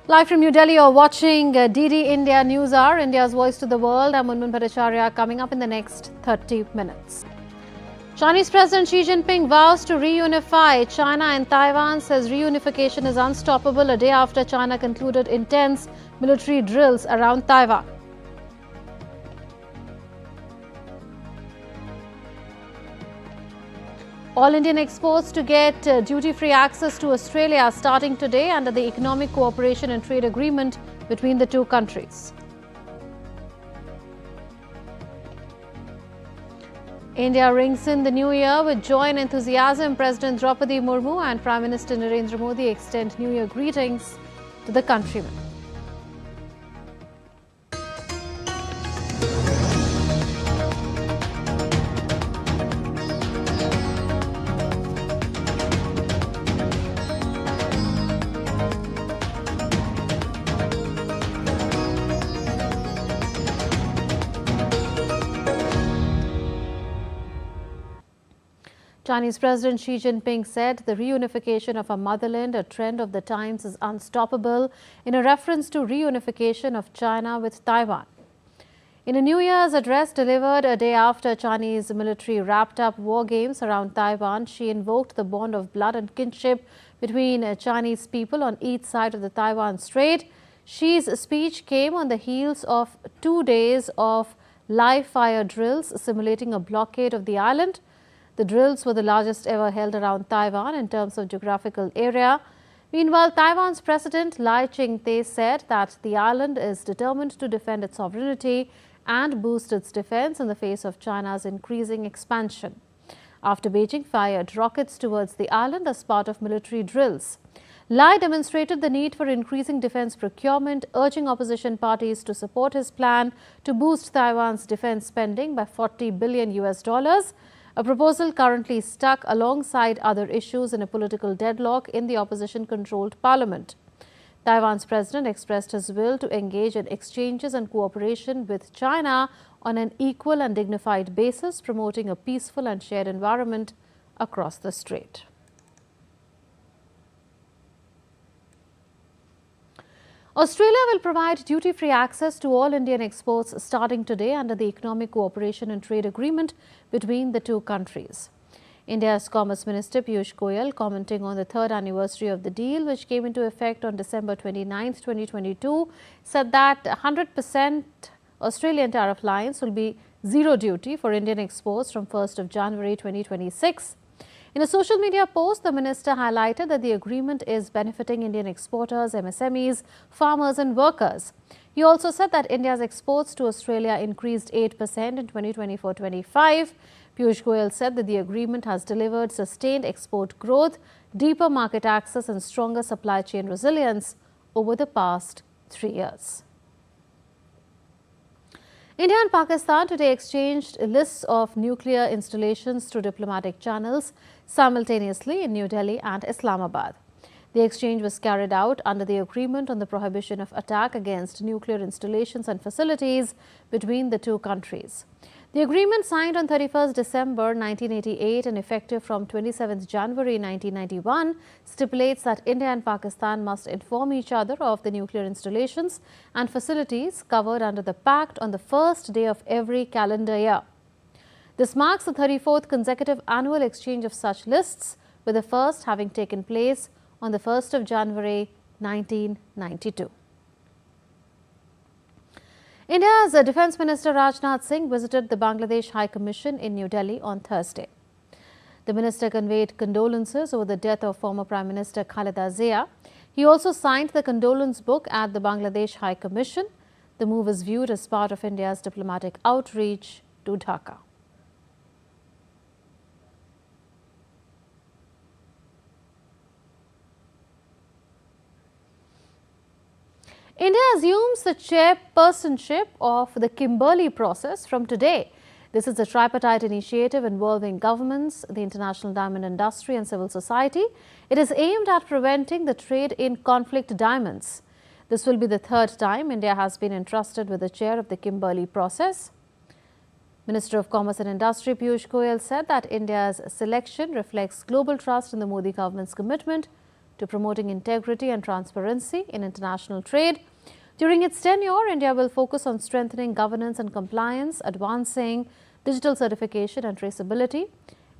Live from New Delhi, you're watching DD India News Hour, India's voice to the world. I'm Murmu Bhattacharya. Coming up in the next 30 minutes. Chinese President Xi Jinping vows to reunify China and Taiwan, says reunification is unstoppable a day after China concluded intense military drills around Taiwan. All Indian exports to get duty-free access to Australia starting today under the Economic Cooperation and Trade Agreement between the two countries. India rings in the new year with joy and enthusiasm. President Droupadi Murmu and Prime Minister Narendra Modi extend New Year greetings to the countrymen. Chinese President Xi Jinping said the reunification of our motherland, a trend of the times, is unstoppable, in a reference to reunification of China with Taiwan. In a New Year's address delivered a day after Chinese military wrapped up war games around Taiwan, Xi invoked the bond of blood and kinship between Chinese people on each side of the Taiwan Strait. Xi's speech came on the heels of 2 days of live fire drills simulating a blockade of the island. The drills were the largest ever held around Taiwan in terms of geographical area. Meanwhile, Taiwan's President Lai Ching-te said that the island is determined to defend its sovereignty and boost its defense in the face of China's increasing expansion, after Beijing fired rockets towards the island as part of military drills. Lai demonstrated the need for increasing defense procurement, urging opposition parties to support his plan to boost Taiwan's defense spending by $40 billion, a proposal currently stuck alongside other issues in a political deadlock in the opposition-controlled parliament. Taiwan's president expressed his will to engage in exchanges and cooperation with China on an equal and dignified basis, promoting a peaceful and shared environment across the strait. Australia will provide duty-free access to all Indian exports starting today under the Economic Cooperation and Trade Agreement between the two countries. India's Commerce Minister Piyush Goyal, commenting on the third anniversary of the deal, which came into effect on December 29, 2022, said that 100% Australian tariff lines will be zero duty for Indian exports from 1st of January 2026. In a social media post, the minister highlighted that the agreement is benefiting Indian exporters, MSMEs, farmers and workers. He also said that India's exports to Australia increased 8% in 2024-25. Piyush Goyal said that the agreement has delivered sustained export growth, deeper market access and stronger supply chain resilience over the past 3 years. India and Pakistan today exchanged lists of nuclear installations through diplomatic channels simultaneously in New Delhi and Islamabad. The exchange was carried out under the Agreement on the Prohibition of Attack against Nuclear Installations and Facilities between the two countries. The agreement, signed on 31st December 1988 and effective from 27th January 1991, stipulates that India and Pakistan must inform each other of the nuclear installations and facilities covered under the Pact on the first day of every calendar year. This marks the 34th consecutive annual exchange of such lists, with the first having taken place on the 1st of January 1992. India's Defence Minister Rajnath Singh visited the Bangladesh High Commission in New Delhi on Thursday. The minister conveyed condolences over the death of former Prime Minister Khaleda Zia. He also signed the condolence book at the Bangladesh High Commission. The move is viewed as part of India's diplomatic outreach to Dhaka. India assumes the chairpersonship of the Kimberley process from today. This is a tripartite initiative involving governments, the international diamond industry and civil society. It is aimed at preventing the trade in conflict diamonds. This will be the third time India has been entrusted with the chair of the Kimberley process. Minister of Commerce and Industry Piyush Goyal said that India's selection reflects global trust in the Modi government's commitment to promoting integrity and transparency in international trade. During its tenure, India will focus on strengthening governance and compliance, advancing digital certification and traceability,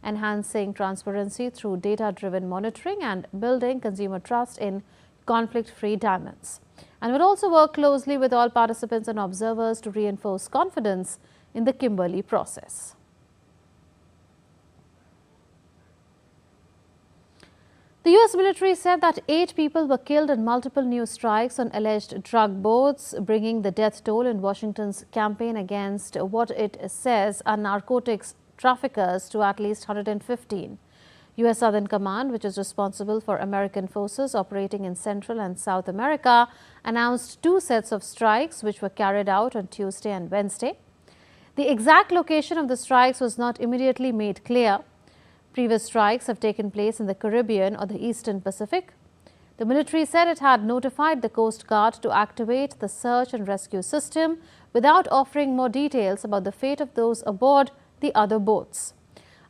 enhancing transparency through data-driven monitoring, and building consumer trust in conflict-free diamonds. And will also work closely with all participants and observers to reinforce confidence in the Kimberley process. The U.S. military said that 8 people were killed in multiple new strikes on alleged drug boats, bringing the death toll in Washington's campaign against what it says are narcotics traffickers to at least 115. U.S. Southern Command, which is responsible for American forces operating in Central and South America, announced 2 sets of strikes which were carried out on Tuesday and Wednesday. The exact location of the strikes was not immediately made clear. Previous strikes have taken place in the Caribbean or the Eastern Pacific. The military said it had notified the Coast Guard to activate the search and rescue system without offering more details about the fate of those aboard the other boats.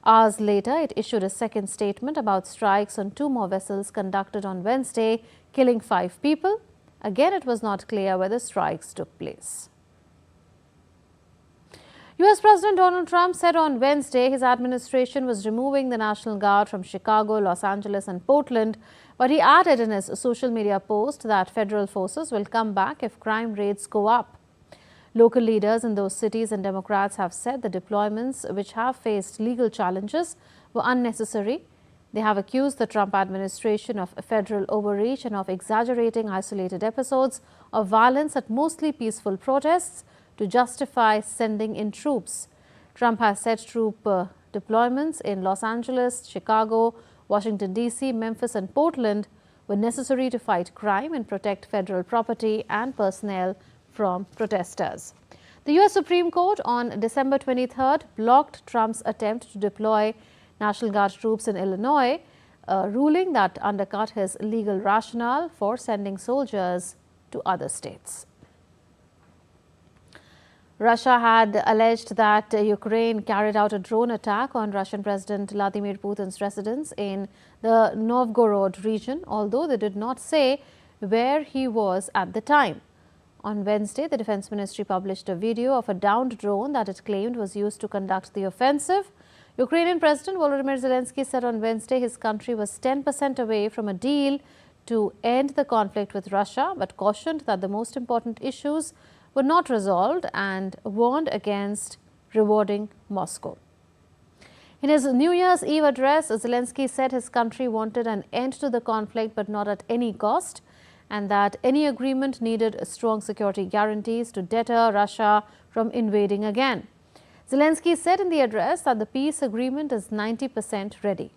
Hours later, it issued a second statement about strikes on 2 more vessels conducted on Wednesday, killing 5 people. Again, it was not clear where the strikes took place. U.S. President Donald Trump said on Wednesday his administration was removing the National Guard from Chicago, Los Angeles and Portland, but he added in his social media post that federal forces will come back if crime rates go up. Local leaders in those cities and Democrats have said the deployments, which have faced legal challenges, were unnecessary. They have accused the Trump administration of federal overreach and of exaggerating isolated episodes of violence at mostly peaceful protests to justify sending in troops. Trump has said troop deployments in Los Angeles, Chicago, Washington, D.C., Memphis and Portland were necessary to fight crime and protect federal property and personnel from protesters. The U.S. Supreme Court on December 23rd blocked Trump's attempt to deploy National Guard troops in Illinois, a ruling that undercut his legal rationale for sending soldiers to other states. Russia had alleged that Ukraine carried out a drone attack on Russian President Vladimir Putin's residence in the Novgorod region, although they did not say where he was at the time. On Wednesday, the Defense Ministry published a video of a downed drone that it claimed was used to conduct the offensive. Ukrainian President Volodymyr Zelensky said on Wednesday his country was 10% away from a deal to end the conflict with Russia, but cautioned that the most important issues were not resolved and warned against rewarding Moscow. In his New Year's Eve address, Zelensky said his country wanted an end to the conflict but not at any cost, and that any agreement needed strong security guarantees to deter Russia from invading again. Zelensky said in the address that the peace agreement is 90% ready.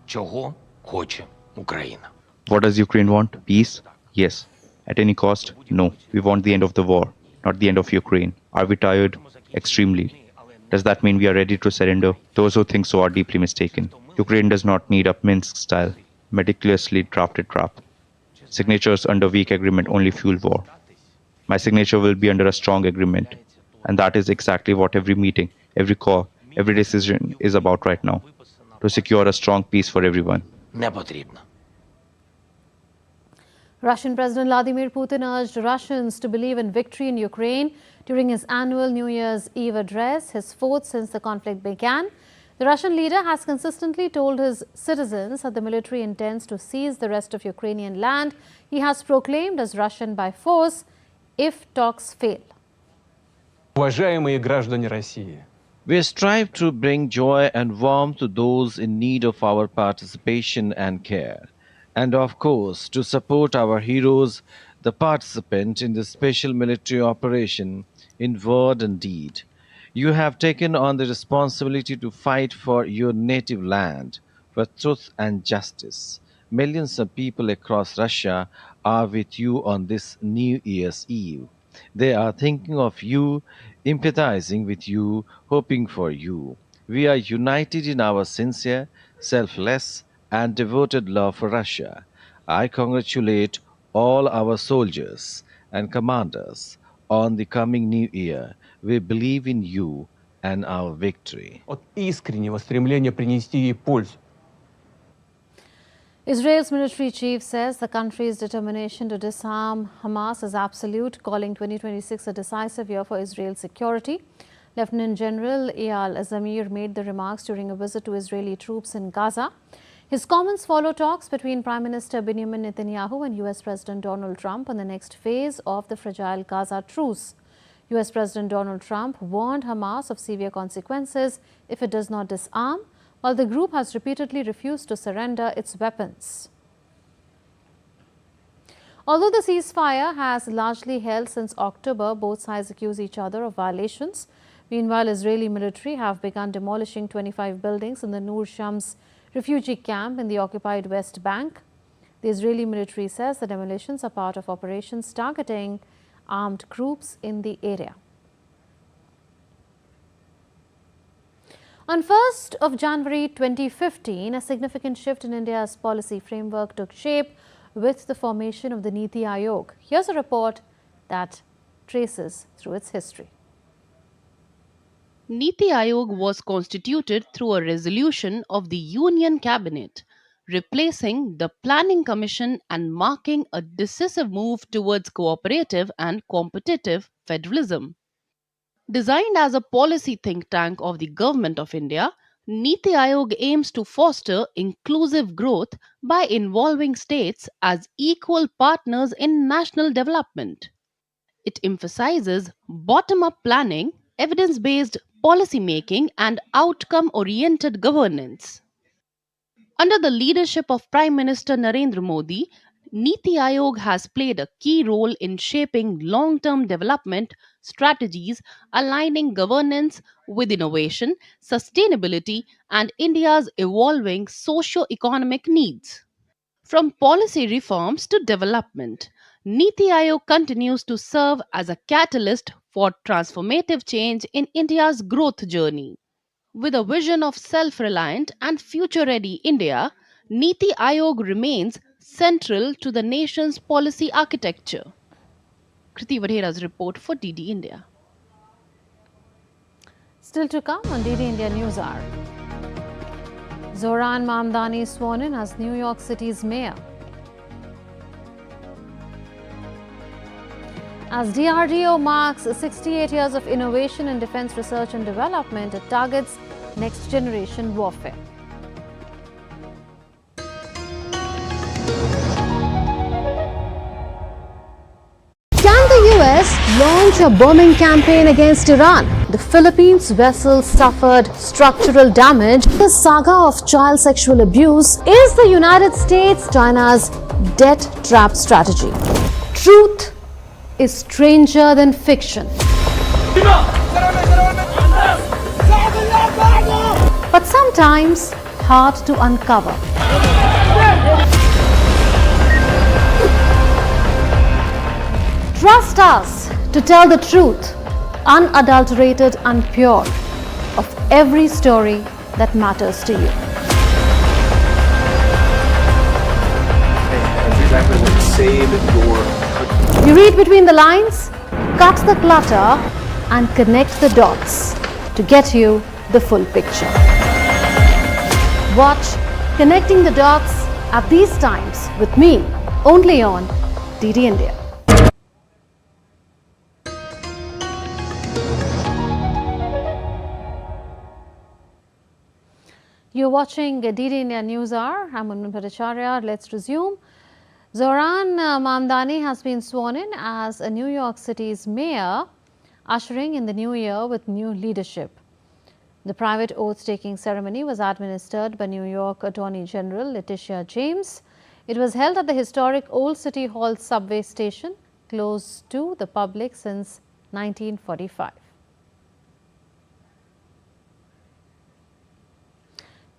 Чого хоче Україна? What does Ukraine want? Peace? Yes. At any cost? No. We want the end of the war, not the end of Ukraine. Are we tired? Extremely. Does that mean we are ready to surrender? Those who think so are deeply mistaken. Ukraine does not need a Minsk-style, meticulously drafted trap. Signatures under weak agreement only fuel war. My signature will be under a strong agreement. And that is exactly what every meeting, every call, every decision is about right now. To secure a strong peace for everyone. Не потрібно. Russian President Vladimir Putin urged Russians to believe in victory in Ukraine during his annual New Year's Eve address, his 4th since the conflict began. The Russian leader has consistently told his citizens that the military intends to seize the rest of Ukrainian land he has proclaimed as Russian by force if talks fail. Уважаемые граждане России, We strive to bring joy and warmth to those in need of our participation and care, and of course to support our heroes, the participant in the special military operation in word and deed. You have taken on the responsibility to fight for your native land, for truth and justice. Millions of people across Russia are with you on this New Year's Eve. They are thinking of you, empathizing with you, hoping for you. We are united in our sincere, selfless, and devoted love for Russia. I congratulate all our soldiers and commanders on the coming New Year. We believe in you and our victory. от искреннего стремления принести ей пользу. Israel's military chief says the country's determination to disarm Hamas is absolute, calling 2026 a decisive year for Israel's security. Lieutenant General Eyal Zamir made the remarks during a visit to Israeli troops in Gaza. His comments follow talks between Prime Minister Benjamin Netanyahu and US President Donald Trump on the next phase of the fragile Gaza truce. US President Donald Trump warned Hamas of severe consequences if it does not disarm, while the group has repeatedly refused to surrender its weapons. Although the ceasefire has largely held since October, both sides accuse each other of violations. Meanwhile, Israeli military have begun demolishing 25 buildings in the Nur Shams refugee camp in the occupied West Bank. The Israeli military says the demolitions are part of operations targeting armed groups in the area. On 1st of January 2015, a significant shift in India's policy framework took shape with the formation of the Niti Aayog. Here's a report that traces through its history. Niti Aayog was constituted through a resolution of the Union Cabinet, replacing the Planning Commission and marking a decisive move towards cooperative and competitive federalism. Designed as a policy think tank of the Government of India, Niti Aayog aims to foster inclusive growth by involving states as equal partners in national development. It emphasizes bottom-up planning, evidence-based policy making, and outcome-oriented governance. Under the leadership of Prime Minister Narendra Modi, Niti Aayog has played a key role in shaping long-term development strategies, aligning governance with innovation, sustainability, and India's evolving socio-economic needs. From policy reforms to development, Niti Aayog continues to serve as a catalyst for transformative change in India's growth journey. With a vision of self-reliant and future-ready India, Niti Aayog remains central to the nation's policy architecture. Kriti Vadhera's report for DD India. Still to come on DD India News Hour. Zohran Mamdani sworn in as New York City's mayor. As DRDO marks 68 years of innovation in defense research and development, it targets next generation warfare. Can the US launch a bombing campaign against Iran? The Philippines vessel suffered structural damage. The saga of child sexual abuse. Is the United States China's debt trap strategy? Truth is stranger than fiction. But sometimes hard to uncover. Trust us to tell the truth, unadulterated and pure, of every story that matters to you. Exactly what save your country. You read between the lines, cut the clutter, and connect the dots to get you the full picture. Watch Connecting the Dots at these times with me, only on DD India. You're watching DD India News Hour. I'm Murmu Bhattacharya. Let's resume. Zohran Mamdani has been sworn in as a New York City's mayor, ushering in the new year with new leadership. The private oath-taking ceremony was administered by New York Attorney General Letitia James. It was held at the historic Old City Hall subway station, closed to the public since 1945.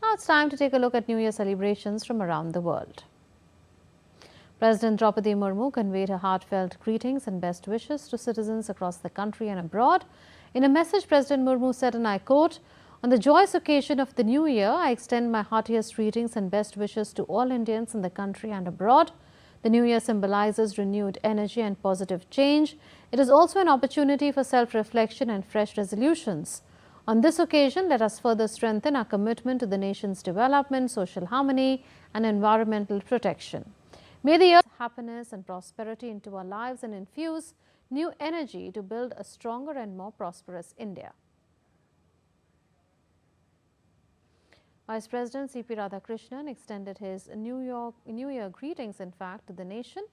Now it's time to take a look at New Year celebrations from around the world. President Droupadi Murmu conveyed her heartfelt greetings and best wishes to citizens across the country and abroad. In a message, President Murmu said, and I quote, "On the joyous occasion of the new year, I extend my heartiest greetings and best wishes to all Indians in the country and abroad. The new year symbolizes renewed energy and positive change. It is also an opportunity for self-reflection and fresh resolutions. On this occasion, let us further strengthen our commitment to the nation's development, social harmony, and environmental protection. May the year bring happiness and prosperity into our lives and infuse new energy to build a stronger and more prosperous India. Vice President C.P. Radhakrishnan extended his New Year greetings, in fact, to the nation.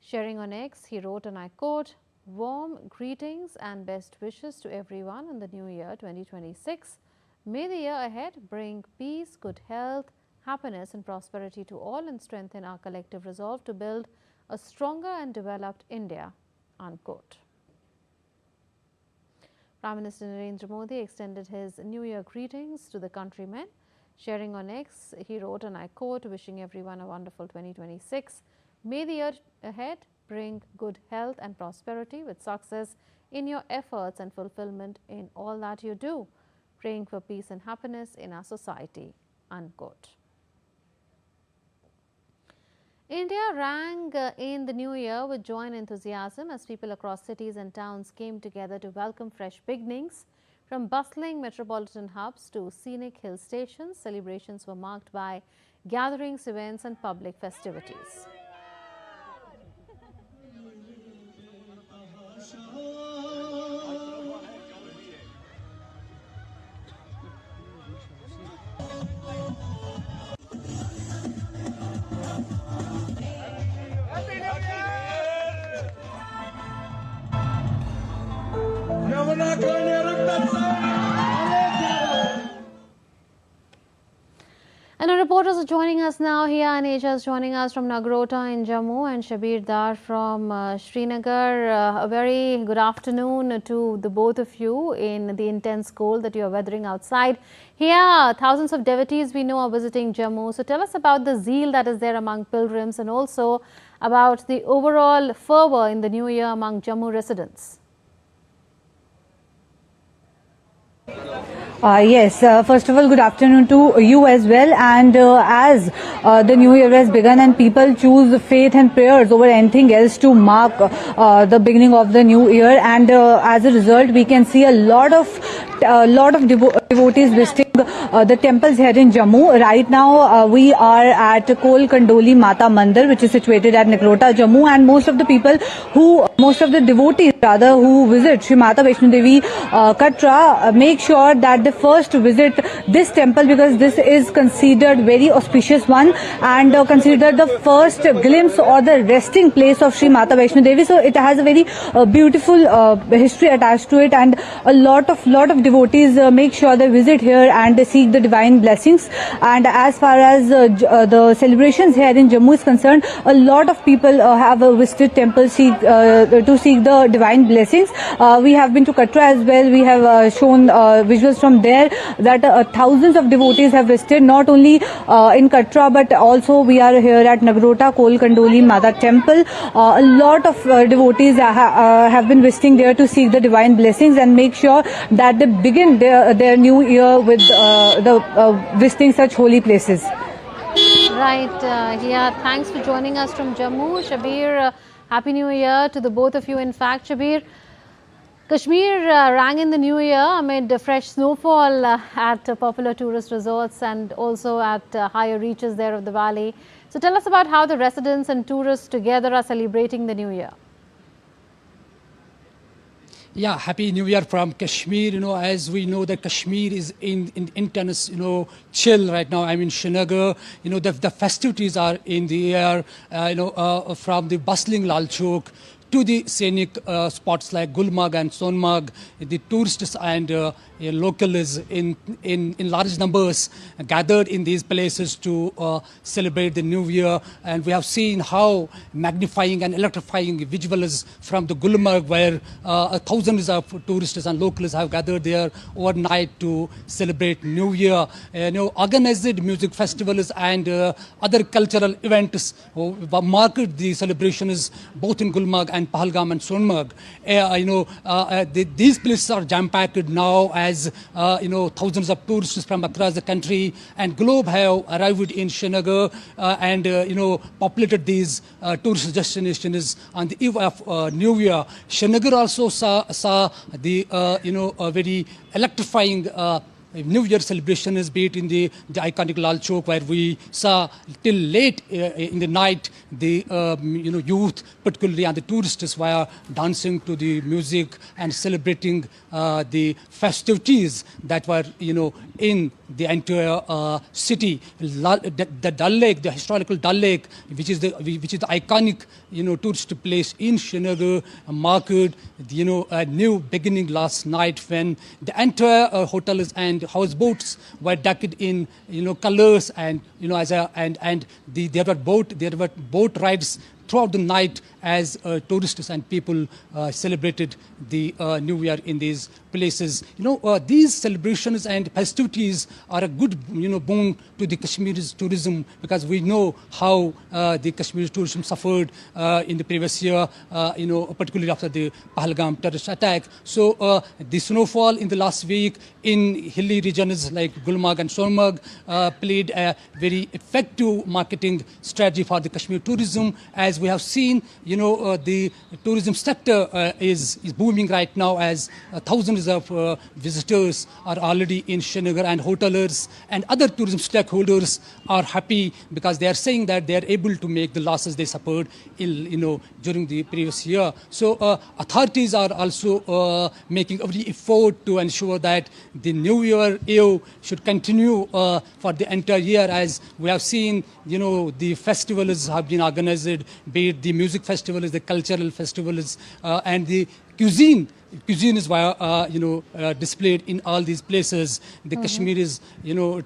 Sharing on X, he wrote, and I quote, "Warm greetings and best wishes to everyone in the new year 2026. May the year ahead bring peace, good health, happiness and prosperity to all and strengthen our collective resolve to build a stronger and developed India." Unquote. Prime Minister Narendra Modi extended his New Year greetings to the countrymen. Sharing on X, he wrote, and I quote, "Wishing everyone a wonderful 2026. May the year ahead bring good health and prosperity with success in your efforts and fulfillment in all that you do. Praying for peace and happiness in our society." Unquote. India rang in the new year with joy and enthusiasm as people across cities and towns came together to welcome fresh beginnings. From bustling metropolitan hubs to scenic hill stations, celebrations were marked by gatherings, events and public festivities. And our reporters are joining us now here. Anisha is joining us from Nagrota in Jammu and Shabir Dar from Srinagar. A very good afternoon to the both of you in the intense cold that you are weathering outside. Here, thousands of devotees we know are visiting Jammu. So tell us about the zeal that is there among pilgrims and also about the overall fervour in the new year among Jammu residents. Yes, first of all, good afternoon to you as well. And as the new year has begun and people choose faith and prayers over anything else to mark the beginning of the new year, and as a result, we can see a lot of devotees visiting the temples here in Jammu. Right now, we are at Kol Kandoli Mata Mandir, which is situated at Nagrota, Jammu, and most of the devotees who visit Shri Mata Vaishno Devi Katra make sure that they first visit this temple, because this is considered very auspicious one and considered the first glimpse or the resting place of Shri Mata Vaishno Devi. So it has a very beautiful history attached to it, and a lot of devotees make sure they visit here and they seek the divine blessings. And as far as the celebrations here in Jammu is concerned, a lot of people have visited temples to seek the divine blessings. We have been to Katra as well. We have shown visuals from there that thousands of devotees have visited, not only in Katra but also we are here at Nagrota Kol Kandoli Mata Temple. A lot of devotees have been visiting there to seek the divine blessings and make sure that they begin their new year with visiting such holy places. Right, here. Thanks for joining us from Jammu. Shabir, Happy New Year to the both of you. In fact, Shabir, Kashmir rang in the new year amid fresh snowfall at popular tourist resorts and also at higher reaches there of the valley. So tell us about how the residents and tourists together are celebrating the new year. Yeah, Happy New Year from Kashmir. As we know that Kashmir is in intense, chill right now. I mean, Srinagar, the festivities are in the air, from the bustling Lal Chowk to the scenic spots like Gulmarg and Sonmarg. The tourists and locals in large numbers gathered in these places to celebrate the new year. And we have seen how magnifying and electrifying visuals from the Gulmarg, where thousands of tourists and locals have gathered there overnight to celebrate new year. Organized music festivals and other cultural events marked the celebrations both in Gulmarg and Pahalgam and Sonmarg. These places are jam-packed now, as thousands of tourists from across the country and globe have arrived in Srinagar and populated these tourist destinations on the eve of New Year. Srinagar also saw the very electrifying New Year celebrations, be it in the iconic Lal Chowk, where we saw till late in the night the youth, particularly and the tourists, were dancing to the music and celebrating the festivities that were in the entire city. The Dal Lake, the historical Dal Lake, which is the iconic tourist place in Srinagar, marked a new beginning last night when the entire hotels and houseboats were decked in colors and there were boat rides throughout the night as tourists and people celebrated the New Year in these places. These celebrations and festivities are a good boon to the Kashmir's tourism, because we know how the Kashmir's tourism suffered in the previous year, particularly after the Pahalgam terrorist attack. So the snowfall in the last week in hilly regions like Gulmarg and Sonmarg played a very effective marketing strategy for the Kashmir tourism. As we have seen, the tourism sector is booming right now, as thousands of visitors are already in Srinagar, and hoteliers and other tourism stakeholders are happy because they are saying that they are able to make the losses they suffered during the previous year. So authorities are also making every effort to ensure that the New Year Eve should continue for the entire year. As we have seen, the festivals have been organized, be it the music festivals, the cultural festivals, and the cuisine is displayed in all these places. The Kashmiri's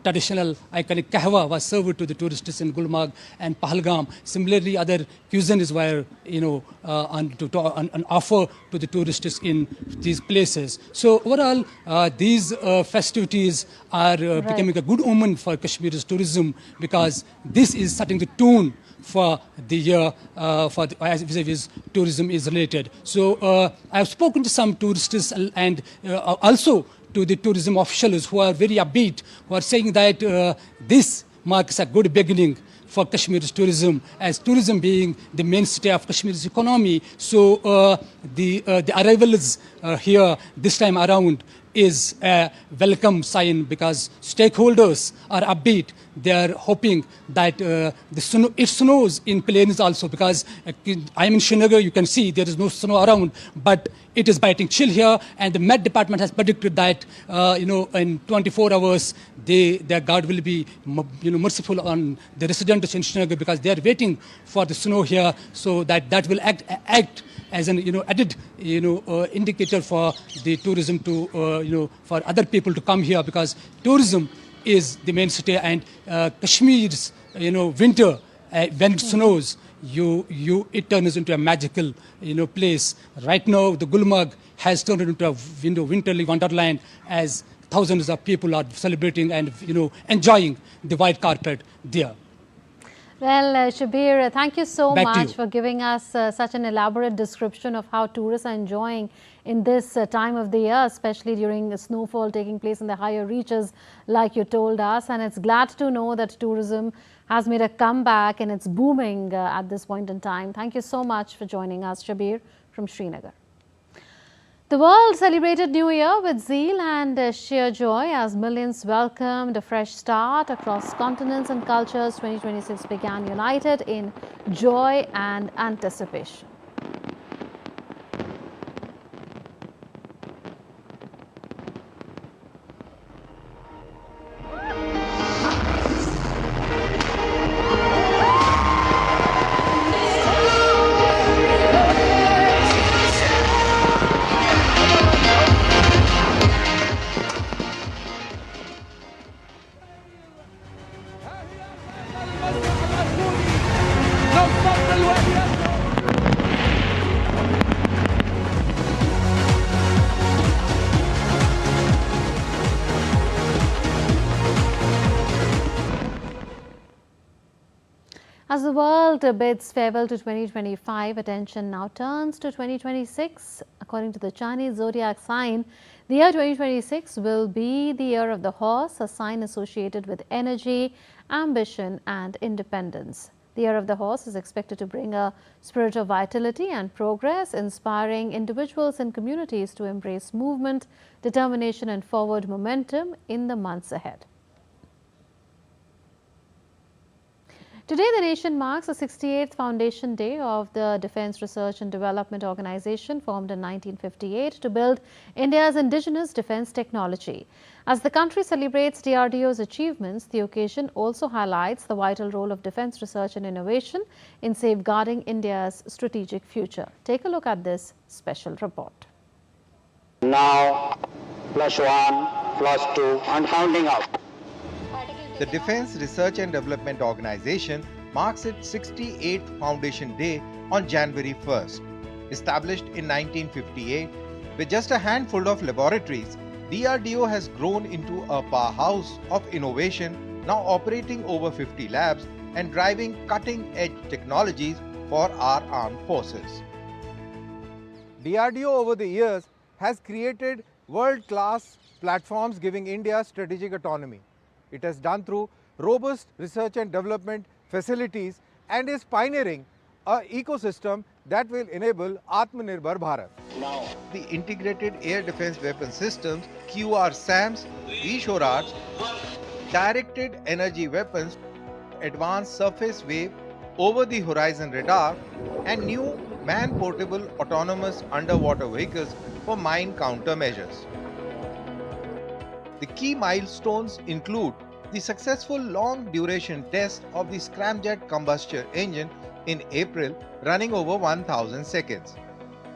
traditional iconic kahwa was served to the tourists in Gulmarg and Pahalgam. Similarly, other cuisines were on offer to the tourists in these places. So overall, these festivities are becoming a good omen for Kashmir's tourism, because this is setting the tone for the year as vis-a-vis tourism is related. So I've spoken to some tourists and also to the tourism officials who are very upbeat, who are saying that this marks a good beginning for Kashmir's tourism, as tourism being the mainstay of Kashmir's economy. So the arrivals here this time around is a welcome sign, because stakeholders are upbeat. They are hoping that it snows in plains also, because I'm in Srinagar, you can see there is no snow around, but it is biting chill here, and the Met Department has predicted that in 24 hours their guard will be merciful on the residents in Srinagar, because they are waiting for the snow here, so that will act as an added indicator for the tourism to for other people to come here, because tourism is the mainstay, and Kashmir's winter when it snows, it turns into a magical place. Right now, the Gulmarg has turned into a winterly wonderland, as thousands of people are celebrating and enjoying the white carpet there. Well, Shabir, thank you so Back to much you. for giving us such an elaborate description of how tourists are enjoying in this time of the year, especially during the snowfall taking place in the higher reaches, like you told us. And it's glad to know that tourism has made a comeback and it's booming at this point in time. Thank you so much for joining us, Shabir, from Srinagar. The world celebrated New Year with zeal and sheer joy as millions welcomed a fresh start across continents and cultures. 2026 began united in joy and anticipation. As the world bids farewell to 2025, attention now turns to 2026. According to the Chinese zodiac sign, the year 2026 will be the year of the horse, a sign associated with energy, ambition and independence. The year of the horse is expected to bring a spirit of vitality and progress, inspiring individuals and communities to embrace movement, determination and forward momentum in the months ahead. Today, the nation marks the 68th foundation day of the Defence Research and Development Organization, formed in 1958 to build India's indigenous defence technology. As the country celebrates DRDO's achievements, the occasion also highlights the vital role of defence research and innovation in safeguarding India's strategic future. Take a look at this special report. Now, +1, +2, and counting up. The Defence Research and Development Organization marks its 68th Foundation Day on January 1st. Established in 1958, with just a handful of laboratories, DRDO has grown into a powerhouse of innovation, now operating over 50 labs and driving cutting-edge technologies for our armed forces. DRDO over the years has created world-class platforms giving India strategic autonomy. It has done through robust research and development facilities and is pioneering an ecosystem that will enable Atmanirbhar Bharat. Now, the Integrated Air Defence Weapon Systems, QR-SAMs, VSHORADs, Directed Energy Weapons, Advanced Surface Wave, Over-the-Horizon Radar and new man-portable autonomous underwater vehicles for mine countermeasures. The key milestones include the successful long-duration test of the scramjet combustion engine in April, running over 1000 seconds,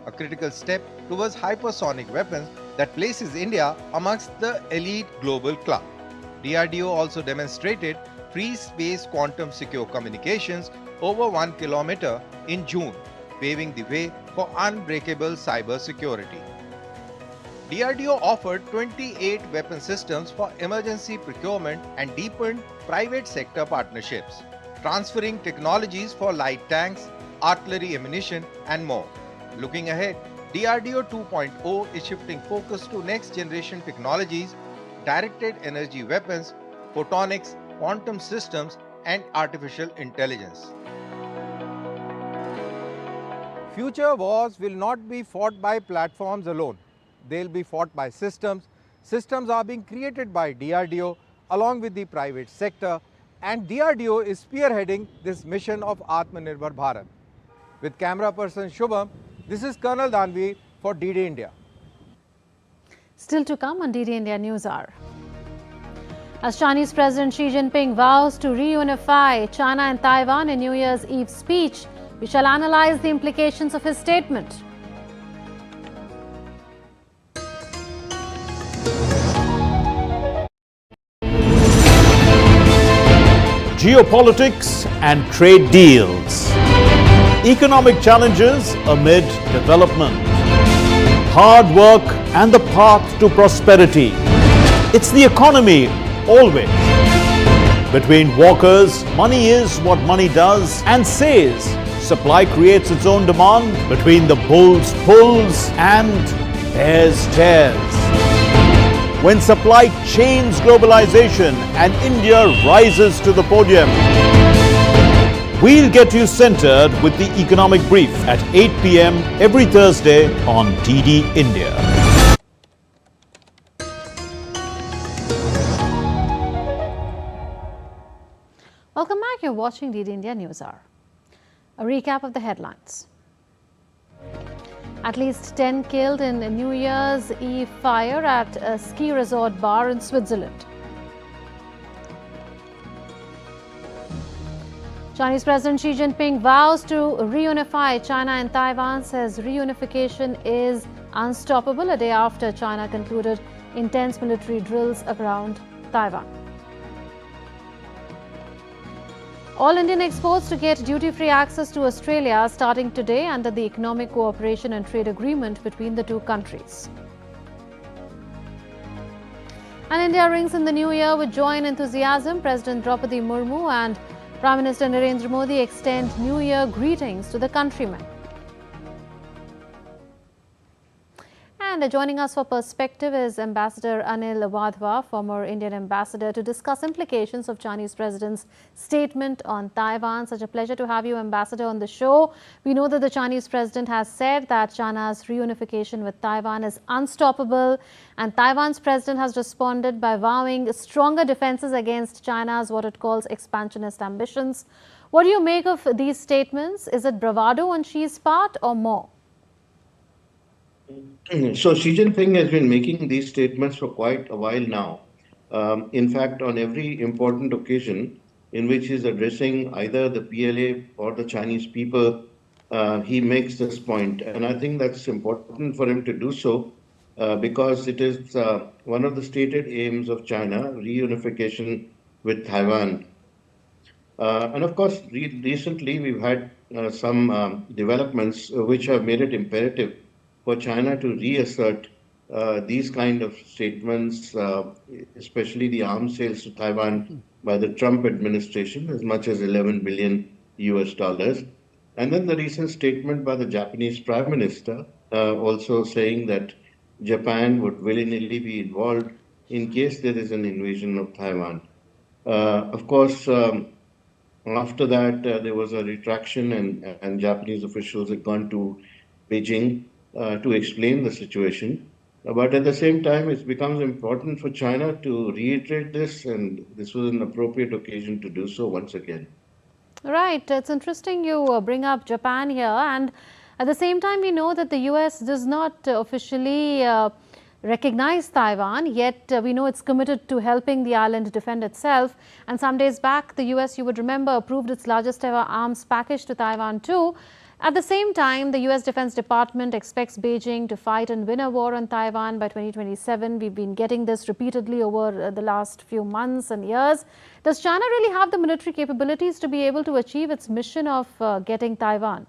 a critical step towards hypersonic weapons that places India amongst the elite global club. DRDO also demonstrated free space quantum secure communications over 1 kilometer in June, paving the way for unbreakable cyber security. DRDO offered 28 weapon systems for emergency procurement and deepened private sector partnerships, transferring technologies for light tanks, artillery ammunition, and more. Looking ahead, DRDO 2.0 is shifting focus to next generation technologies, directed energy weapons, photonics, quantum systems, and artificial intelligence. Future wars will not be fought by platforms alone. They'll be fought by systems. Systems are being created by DRDO along with the private sector, and DRDO is spearheading this mission of Atmanirbhar Bharat. With camera person Shubham, this is Colonel Danvi for DD India. Still to come on DD India News Hour. As Chinese President Xi Jinping vows to reunify China and Taiwan in New Year's Eve speech, we shall analyze the implications of his statement. Geopolitics and trade deals. Economic challenges amid development. Hard work and the path to prosperity. It's the economy always. Between walkers, money is what money does and says. Supply creates its own demand. Between the bulls pulls and bears tears. When supply chains globalization and India rises to the podium. We'll get you centered with the economic brief at 8 p.m. every Thursday on DD India. Welcome back. You're watching DD India News Hour. A recap of the headlines. At least 10 killed in a New Year's Eve fire at a ski resort bar in Switzerland. Chinese President Xi Jinping vows to reunify China and Taiwan, says reunification is unstoppable a day after China concluded intense military drills around Taiwan. All Indian exports to get duty-free access to Australia starting today under the Economic Cooperation and Trade Agreement between the two countries. And India rings in the new year with joy and enthusiasm. President Droupadi Murmu and Prime Minister Narendra Modi extends New Year greetings to the countrymen. And joining us for Perspective is Ambassador Anil Wadhwa, former Indian ambassador, to discuss implications of Chinese President's statement on Taiwan. Such a pleasure to have you, Ambassador, on the show. We know that the Chinese President has said that China's reunification with Taiwan is unstoppable, and Taiwan's President has responded by vowing stronger defenses against China's what it calls expansionist ambitions. What do you make of these statements? Is it bravado on Xi's part or more? So Xi Jinping has been making these statements for quite a while now. In fact, on every important occasion in which he's addressing either the PLA or the Chinese people, he makes this point. And I think that's important for him to do so because it is one of the stated aims of China, reunification with Taiwan. And of course, recently we've had some developments which have made it imperative for China to reassert these kind of statements, especially the arms sales to Taiwan by the Trump administration, as much as 11 billion US dollars. And then the recent statement by the Japanese Prime Minister also saying that Japan would willy-nilly be involved in case there is an invasion of Taiwan. Of course, after that, there was a retraction and Japanese officials had gone to Beijing to explain the situation. But at the same time, it becomes important for China to reiterate this, and this was an appropriate occasion to do so once again. Right. It's interesting you bring up Japan here, and at the same time, we know that the US does not officially recognize Taiwan, yet we know it's committed to helping the island defend itself. And some days back, the US, you would remember, approved its largest ever arms package to Taiwan too. At the same time, the US Defense Department expects Beijing to fight and win a war on Taiwan by 2027. We've been getting this repeatedly over the last few months and years. Does China really have the military capabilities to be able to achieve its mission of getting Taiwan?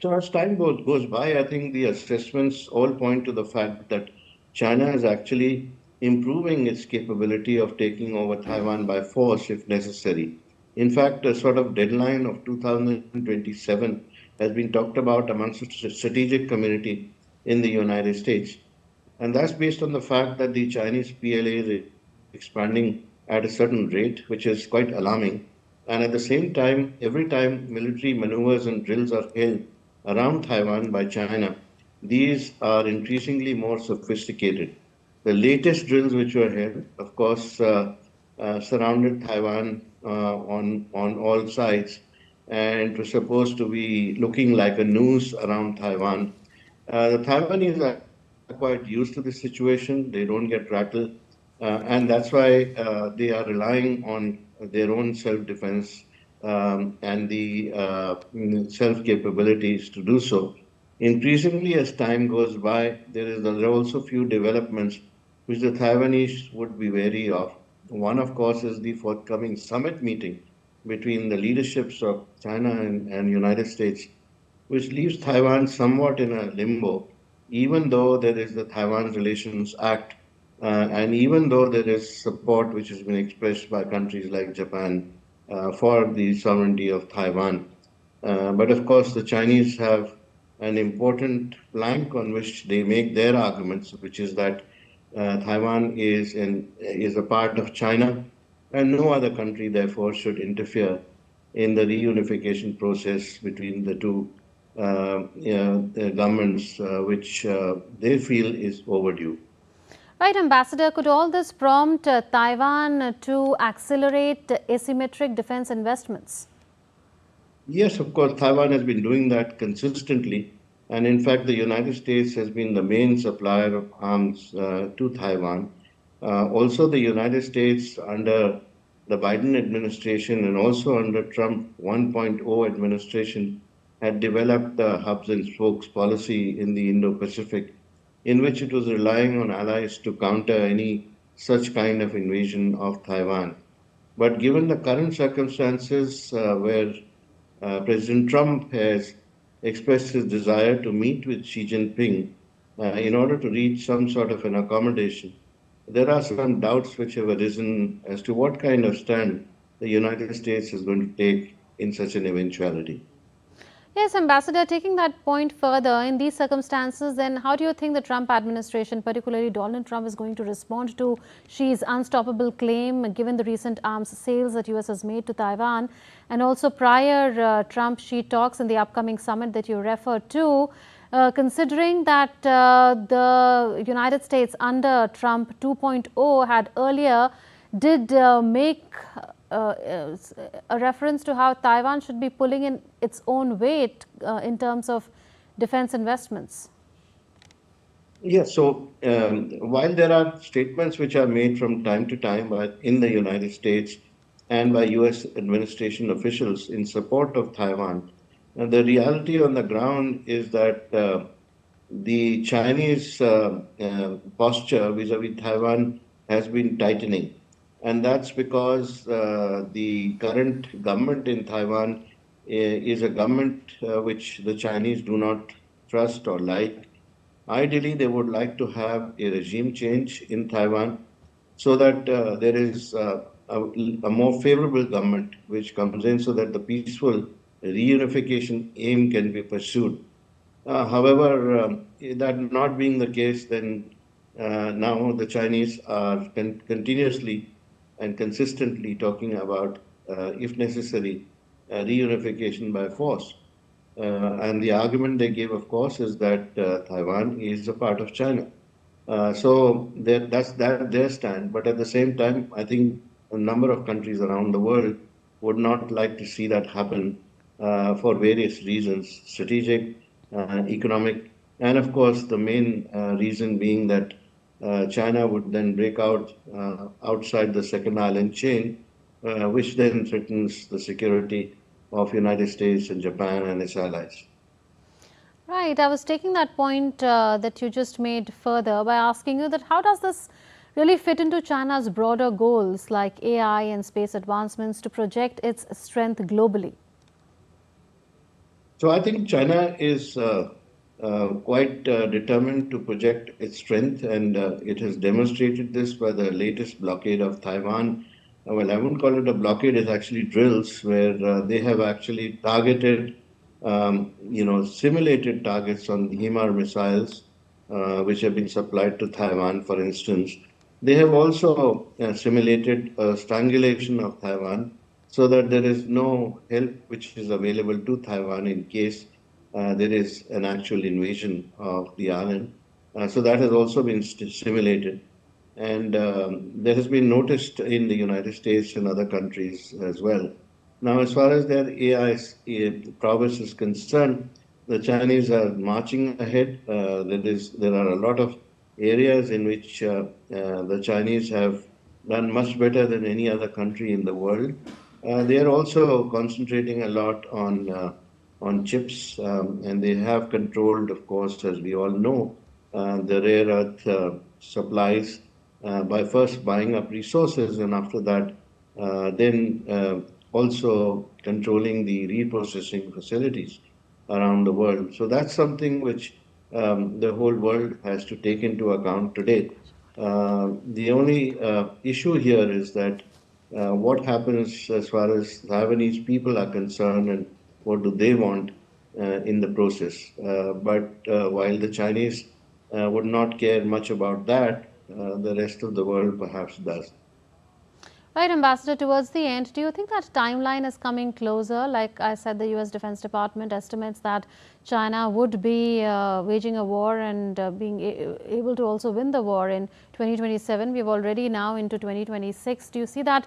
So as time goes by, I think the assessments all point to the fact that China is actually improving its capability of taking over Taiwan by force if necessary. In fact, a sort of deadline of 2027 has been talked about amongst the strategic community in the United States. And that's based on the fact that the Chinese PLA is expanding at a certain rate, which is quite alarming. And at the same time, every time military maneuvers and drills are held around Taiwan by China, these are increasingly more sophisticated. The latest drills which were held, of course, surrounded Taiwan on all sides, and it was supposed to be looking like a noose around Taiwan. The Taiwanese are quite used to this situation. They don't get rattled, and that's why they are relying on their own self-defense and the self-capabilities to do so. Increasingly, as time goes by, there are also few developments which the Taiwanese would be wary of. One, of course, is the forthcoming summit meeting between the leaderships of China and United States, which leaves Taiwan somewhat in a limbo, even though there is the Taiwan Relations Act, and even though there is support which has been expressed by countries like Japan for the sovereignty of Taiwan. But of course, the Chinese have an important plank on which they make their arguments, which is that Taiwan is a part of China, and no other country, therefore, should interfere in the reunification process between the two governments, which they feel is overdue. Right, Ambassador, could all this prompt Taiwan to accelerate asymmetric defense investments? Yes, of course, Taiwan has been doing that consistently. And in fact, the United States has been the main supplier of arms to Taiwan. Also, the United States under the Biden administration and also under Trump 1.0 administration had developed the hubs and spokes policy in the Indo-Pacific, in which it was relying on allies to counter any such kind of invasion of Taiwan. But given the current circumstances where President Trump has expressed his desire to meet with Xi Jinping in order to reach some sort of an accommodation, there are some doubts which have arisen as to what kind of stand the United States is going to take in such an eventuality. Yes, Ambassador, taking that point further, in these circumstances, then how do you think the Trump administration, particularly Donald Trump, is going to respond to Xi's unstoppable claim, given the recent arms sales that US has made to Taiwan, and also prior Trump-Xi talks in the upcoming summit that you referred to, considering that the United States under Trump 2.0 had earlier did make a reference to how Taiwan should be pulling in its own weight in terms of defense investments? Yes, so while there are statements which are made from time to time in the United States and by US administration officials in support of Taiwan, the reality on the ground is that the Chinese posture vis-a-vis Taiwan has been tightening. And that's because the current government in Taiwan is a government which the Chinese do not trust or like. Ideally, they would like to have a regime change in Taiwan so that there is a more favorable government which comes in so that the peaceful reunification aim can be pursued. However, that not being the case, then now the Chinese are continuously and consistently talking about, if necessary, reunification by force. And the argument they gave, of course, is that Taiwan is a part of China. So that's their stand. But at the same time, I think a number of countries around the world would not like to see that happen for various reasons, strategic, economic, and of course, the main reason being that China would then break out outside the second island chain, which then threatens the security of United States and Japan and its allies. Right. I was taking that point that you just made further by asking you that how does this really fit into China's broader goals like AI and space advancements to project its strength globally? So I think China is quite determined to project its strength, and it has demonstrated this by the latest blockade of Taiwan. Well, I wouldn't call it a blockade; it's actually drills where they have actually targeted, simulated targets on the HIMAR missiles, which have been supplied to Taiwan, for instance. They have also simulated strangulation of Taiwan so that there is no help which is available to Taiwan in case there is an actual invasion of the island. So that has also been simulated. And that has been noticed in the United States and other countries as well. Now, as far as their AI prowess is concerned, the Chinese are marching ahead. There are a lot of areas in which the Chinese have done much better than any other country in the world. They are also concentrating a lot on chips, and they have controlled, of course, as we all know, the rare earth supplies by first buying up resources and after that then also controlling the reprocessing facilities around the world. So that's something which the whole world has to take into account today. The only issue here is that what happens as far as Taiwanese people are concerned and what do they want in the process. But while the Chinese would not care much about that, the rest of the world perhaps does. Right, Ambassador, towards the end, do you think that timeline is coming closer? Like I said, the US Defense Department estimates that China would be waging a war and being able to also win the war in 2027. We've already now into 2026. Do you see that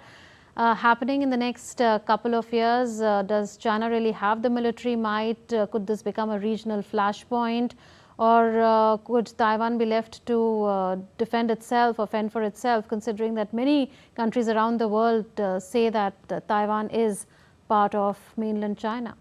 happening in the next couple of years? Does China really have the military might? Could this become a regional flashpoint? Or could Taiwan be left to defend itself or fend for itself, considering that many countries around the world say that Taiwan is part of mainland China?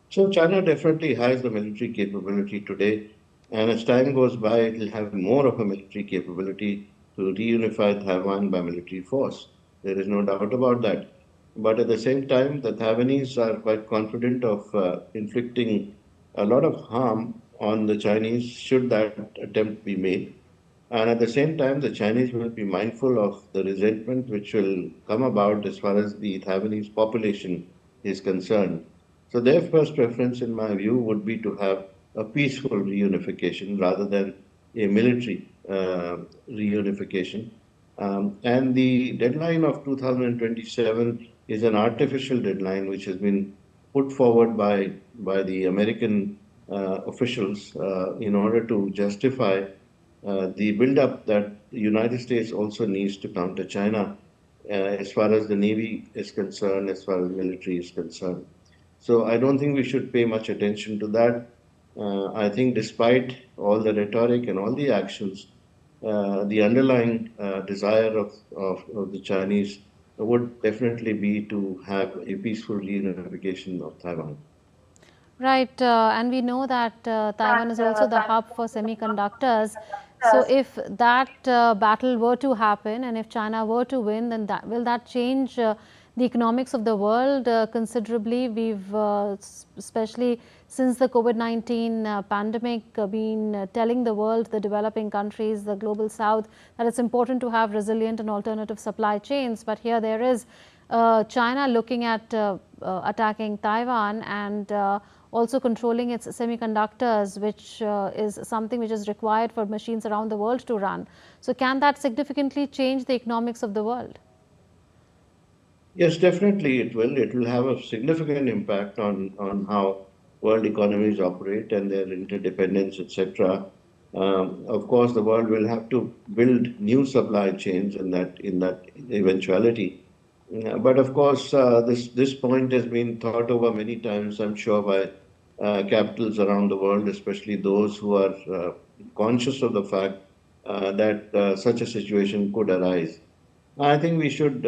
So China definitely has the military capability today, and as time goes by, it will have more of a military capability to reunify Taiwan by military force. There is no doubt about that. But at the same time, the Taiwanese are quite confident of inflicting a lot of harm on the Chinese should that attempt be made. And at the same time, the Chinese will be mindful of the resentment which will come about as far as the Taiwanese population is concerned. So their first preference, in my view, would be to have a peaceful reunification rather than a military reunification. And the deadline of 2027 is an artificial deadline which has been put forward by the American officials in order to justify the build-up that the United States also needs to counter China as far as the Navy is concerned, as far as military is concerned. So I don't think we should pay much attention to that. I think despite all the rhetoric and all the actions, the underlying desire of the Chinese would definitely be to have a peaceful reunification of Taiwan. Right, and we know that Taiwan is also the hub for semiconductors. So if that battle were to happen and if China were to win, then will that change the economics of the world considerably? We've, especially since the COVID-19 pandemic, been telling the world, the developing countries, the global south, that it's important to have resilient and alternative supply chains. But here there is China looking at attacking Taiwan and also controlling its semiconductors, which is something which is required for machines around the world to run. So can that significantly change the economics of the world? Yes, definitely it will. It will have a significant impact on how world economies operate and their interdependence, etc. Of course, the world will have to build new supply chains in that eventuality. But of course, this point has been thought over many times, I'm sure, by capitals around the world, especially those who are conscious of the fact that such a situation could arise. I think we should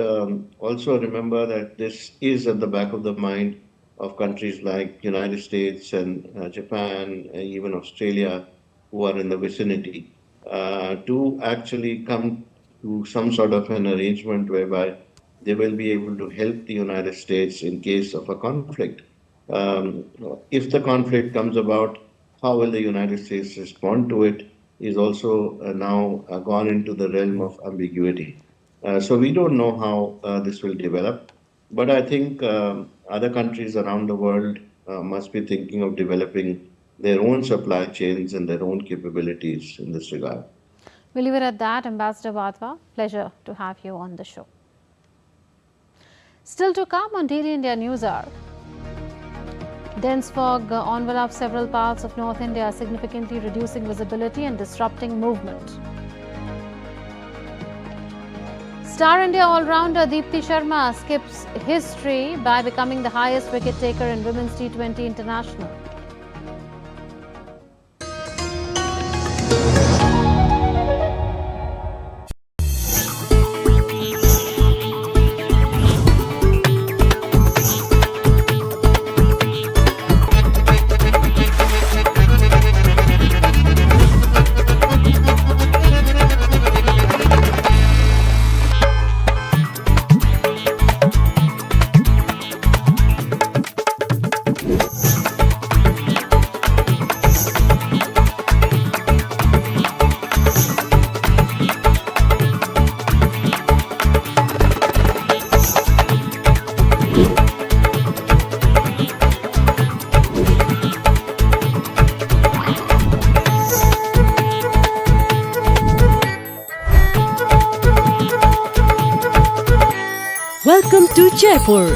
also remember that this is at the back of the mind of countries like United States and Japan, even Australia, who are in the vicinity, to actually come to some sort of an arrangement whereby they will be able to help the United States in case of a conflict. Um, if the conflict comes about, how will the United States respond to it is also now gone into the realm of ambiguity. So we don't know how this will develop, but I think other countries around the world must be thinking of developing their own supply chains and their own capabilities in this regard. We'll leave it at that. Ambassador Wadhwa, pleasure to have you on the show. Still to come on DD India News Hour. Dense fog envelops several parts of North India, significantly reducing visibility and disrupting movement. Star India all-rounder Deepti Sharma skips history by becoming the highest wicket taker in Women's T20 International. Welcome to Jaipur.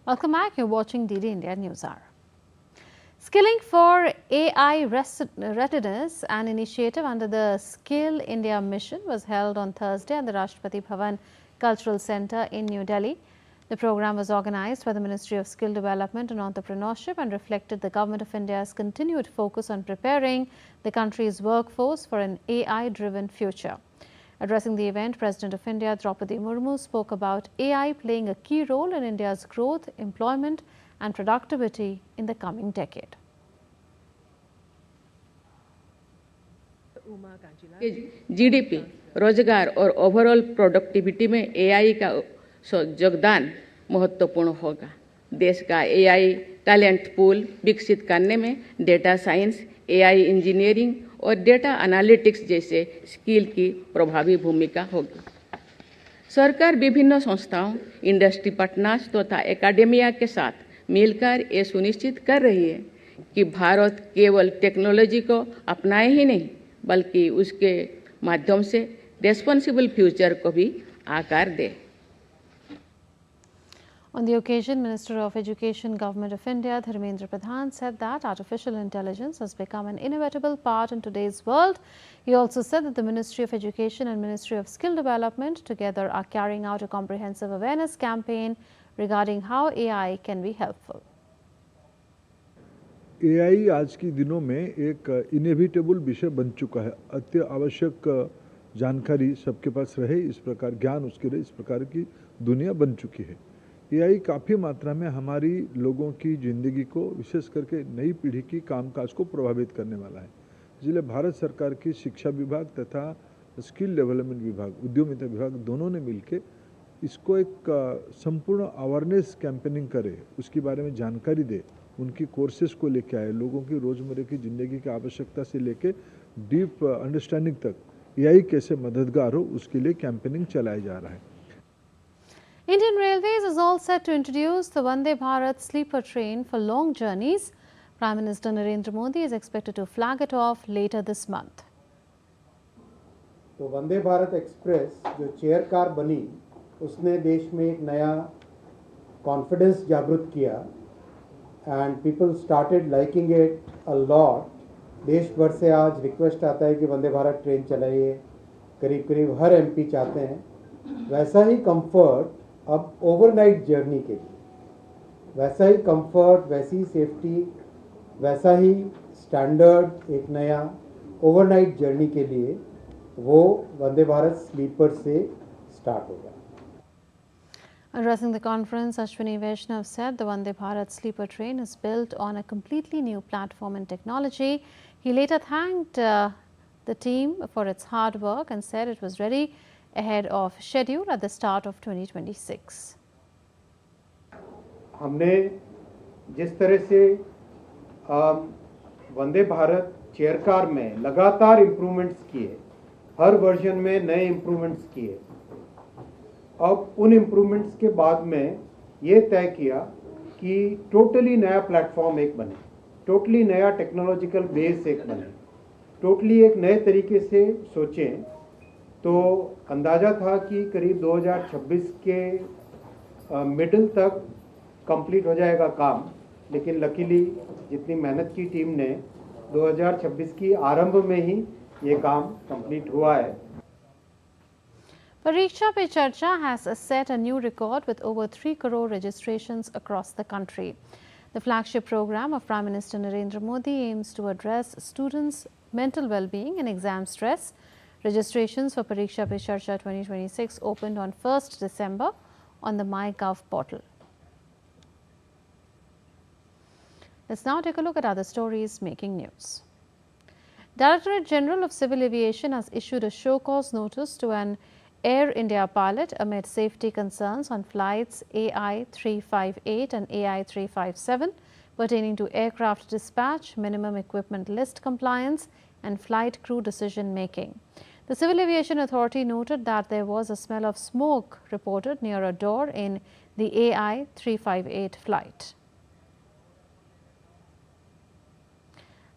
Welcome back. You're watching DD India News Hour. Skilling for AI Readiness, an initiative under the Skill India mission, was held on Thursday at the Rashtrapati Bhavan Cultural Centre in New Delhi. The program was organized by the Ministry of Skill Development and Entrepreneurship and reflected the Government of India's continued focus on preparing the country's workforce for an AI-driven future. Addressing the event, President of India Droupadi Murmu spoke about AI playing a key role in India's growth, employment and productivity in the coming decade. GDP रोजगार और overall productivity में AI का योगदान महत्वपूर्ण होगा। देश का AI talent pool विकसित करने में डेटा साइंस, एआई इंजीनियरिंग और डेटा एनालिटिक्स जैसे स्किल की प्रभावी भूमिका होगी। सरकार विभिन्न संस्थाओं, इंडस्ट्री पार्टनर्स तथा एकेडेमिया के साथ मिलकर ये सुनिश्चित कर रही है कि भारत केवल टेक्नोलॉजी को अपनाए ही नहीं, बल्कि उसके माध्यम से रेस्पॉन्सिबल फ्यूचर को भी आकार दे। On the occasion, Minister of Education, Government of India, Narendra Pradhan, said that artificial intelligence has become an inevitable part in today's world. He also said that the Ministry of Education and Ministry of Skill Development together are carrying out a comprehensive awareness campaign regarding how AI can be helpful. AI आज की दिनों में एक inevitable विषय बन चुका है। अति आवश्यक जानकारी सबके पास रहे, इस प्रकार ज्ञान उसके रहे, इस प्रकार की दुनिया बन चुकी है। AI काफ़ी मात्रा में हमारी लोगों की ज़िंदगी को, विशेष करके नई पीढ़ी की कामकाज को प्रभावित करने वाला है। इसलिए भारत सरकार की शिक्षा विभाग तथा स्किल डेवलपमेंट विभाग, उद्यमिता विभाग दोनों ने मिलकर इसको एक संपूर्ण अवेयरनेस कैंपेनिंग करे, उसके बारे में जानकारी दे, उनकी कोर्सेज को लेके आए, लोगों की रोज़मर्रा की ज़िंदगी की आवश्यकता से लेके डीप अंडरस्टैंडिंग तक AI कैसे मददगार हो, उसके लिए कैंपेनिंग चलाया जा रहा है। Indian Railways is all set to introduce the Vande Bharat sleeper train for long journeys. Prime Minister Narendra Modi is expected to flag it off later this month. तो वंदे भारत एक्सप्रेस जो चेयर कार बनी, उसने देश में एक नया confidence जागृत किया and people started liking it a lot. देश भर से आज रिक्वेस्ट आता है कि वंदे भारत ट्रेन चलाइए, करीब करीब हर एमपी चाहते हैं। वैसा ही कंफर्ट अब ओवरनाइट जर्नी के लिए, वैसा ही कंफर्ट, वैसी सेफ्टी, वैसा ही स्टैंडर्ड एक नया ओवरनाइट जर्नी के लिए वो वंदे भारत स्लीपर से स्टार्ट होगा। Addressing the conference, Ashwini Vaishnav said the Vande Bharat sleeper train is built on a completely new platform and technology. He later thanked the team for its hard work and said it was ready ahead of schedule at the start of 2026. हमने जिस तरह से Vande Bharat chair car में लगातार improvements किए, हर version में नए improvements किए, अब उन इम्प्रूवमेंट्स के बाद में ये तय किया कि टोटली नया प्लेटफॉर्म एक बने, टोटली नया टेक्नोलॉजिकल बेस एक बने, टोटली एक नए तरीके से सोचें। तो अंदाज़ा था कि करीब 2026 के मिडल तक कंप्लीट हो जाएगा काम, लेकिन लकीली जितनी मेहनत की टीम ने 2026 की आरंभ में ही ये काम कंप्लीट हुआ है। Pariksha Pe Charcha has set a new record with over 3 crore registrations across the country. The flagship program of Prime Minister Narendra Modi aims to address students' mental well-being and exam stress. Registrations for Pariksha Pe Charcha 2026 opened on 1st December on the MyGov portal. Let's now take a look at other stories making news. Directorate General of Civil Aviation has issued a show cause notice to an Air India pilot amid safety concerns on flights AI 358 and AI 357 pertaining to aircraft dispatch, minimum equipment list compliance and flight crew decision making. The Civil Aviation Authority noted that there was a smell of smoke reported near a door in the AI 358 flight.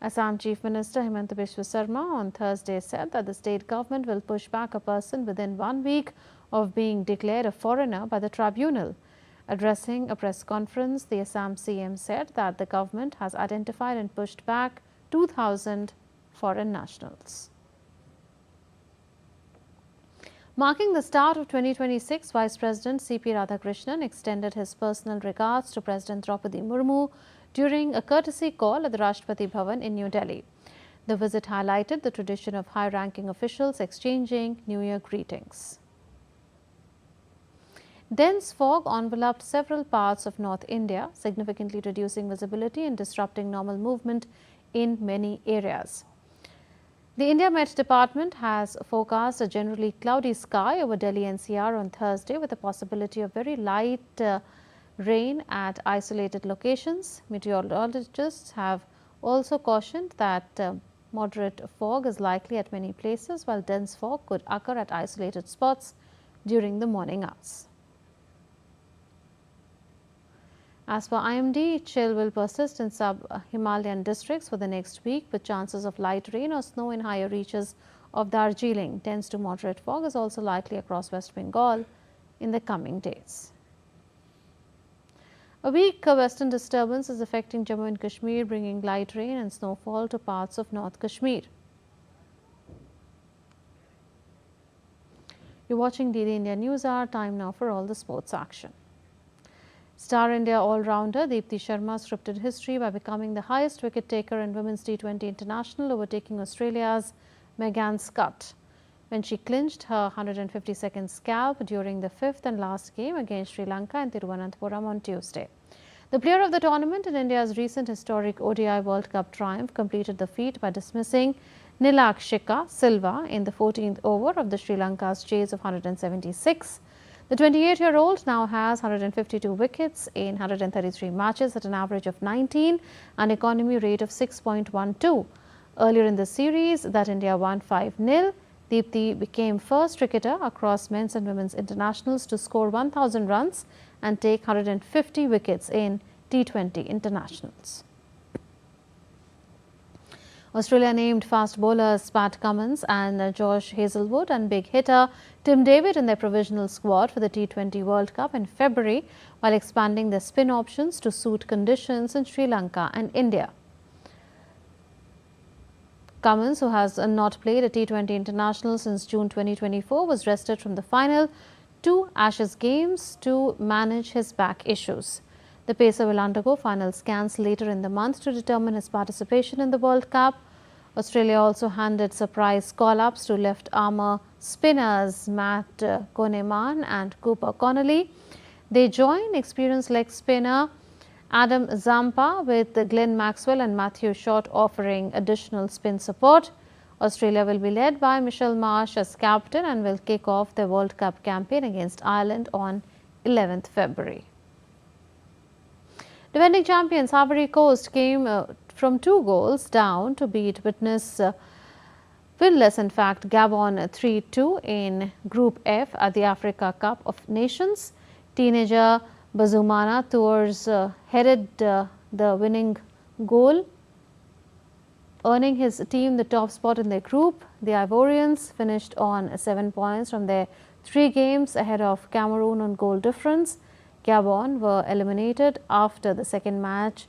Assam Chief Minister Himanta Biswa Sarma on Thursday said that the state government will push back a person within 1 week of being declared a foreigner by the tribunal. Addressing a press conference, the Assam CM said that the government has identified and pushed back 2,000 foreign nationals. Marking the start of 2026, Vice President C.P. Radhakrishnan extended his personal regards to President Droupadi Murmu during a courtesy call at the Rashtrapati Bhavan in New Delhi. The visit highlighted the tradition of high-ranking officials exchanging New Year greetings. Dense fog enveloped several parts of North India, significantly reducing visibility and disrupting normal movement in many areas. The India Met Department has forecast a generally cloudy sky over Delhi NCR on Thursday with a possibility of very light rain at isolated locations. Meteorologists have also cautioned that moderate fog is likely at many places, while dense fog could occur at isolated spots during the morning hours. As per IMD, chill will persist in sub-Himalayan districts for the next week, with chances of light rain or snow in higher reaches of Darjeeling. Dense to moderate fog is also likely across West Bengal in the coming days. A weak western disturbance is affecting Jammu and Kashmir, bringing light rain and snowfall to parts of North Kashmir. You're watching DD India News Hour. Time now for all the sports action. Star India all-rounder Deepti Sharma scripted history by becoming the highest wicket taker in Women's T20 International, overtaking Australia's Megan Scott when she clinched her 152nd scalp during the fifth and last game against Sri Lanka in Thiruvananthapuram on Tuesday. The player of the tournament in India's recent historic ODI World Cup triumph completed the feat by dismissing Nilakshika Silva in the 14th over of the Sri Lanka's chase of 176. The 28-year-old now has 152 wickets in 133 matches at an average of 19 and economy rate of 6.12. Earlier in the series that India won 5-0, Deepti became first cricketer across men's and women's internationals to score 1,000 runs and take 150 wickets in T20 internationals. Australia named fast bowlers Pat Cummins and Josh Hazlewood and big hitter Tim David in their provisional squad for the T20 World Cup in February, while expanding their spin options to suit conditions in Sri Lanka and India. Cummins, who has not played a T20 international since June 2024, was rested from the final 2 Ashes games to manage his back issues. The pacer will undergo final scans later in the month to determine his participation in the World Cup. Australia also handed surprise call-ups to left-armer spinners Matt Koneman and Cooper Connolly. They join experienced leg spinner Adam Zampa, with Glenn Maxwell and Matthew Short offering additional spin support. Australia will be led by Michelle Marsh as captain and will kick off their World Cup campaign against Ireland on 11th February. Defending champions Ivory Coast came from 2 goals down to beat winless in fact Gabon 3-2 in Group F at the Africa Cup of Nations. Teenager Bazumana Tours headed the winning goal, earning his team the top spot in their group. The Ivorians finished on 7 points from their 3 games ahead of Cameroon on goal difference. Gabon were eliminated after the second match.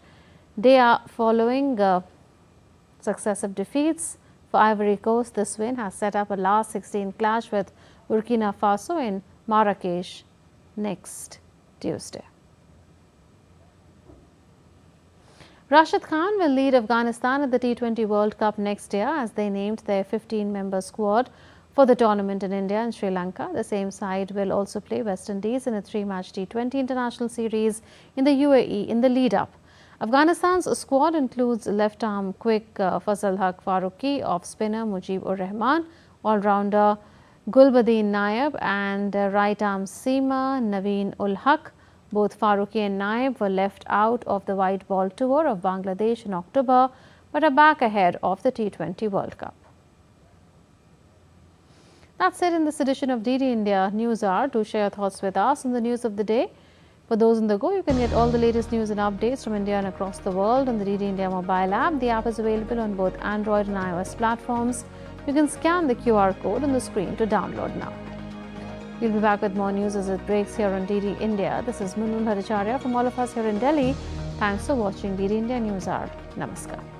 They are following successive defeats. For Ivory Coast, this win has set up a last 16 clash with Burkina Faso in Marrakesh next Tuesday. Rashid Khan will lead Afghanistan at the T20 World Cup next year as they named their 15-member squad for the tournament in India and Sri Lanka. The same side will also play West Indies in a 3-match T20 international series in the UAE in the lead-up. Afghanistan's squad includes left-arm quick Fazal Haq Farooqi, off-spinner Mujib-ur-Rahman, all-rounder Gulbadin Naib and right-arm seamer Naveen-ul-Haq. Both Farooqi and Naib were left out of the white ball tour of Bangladesh in October, but are back ahead of the T20 World Cup. That's it in this edition of DD India News Hour. Do share your thoughts with us on the news of the day. For those on the go, you can get all the latest news and updates from India and across the world on the DD India mobile app. The app is available on both Android and iOS platforms. You can scan the QR code on the screen to download now. We'll be back with more news as it breaks here on DD India. This is Murmu from all of us here in Delhi. Thanks for watching DD India News Hour. Namaskar.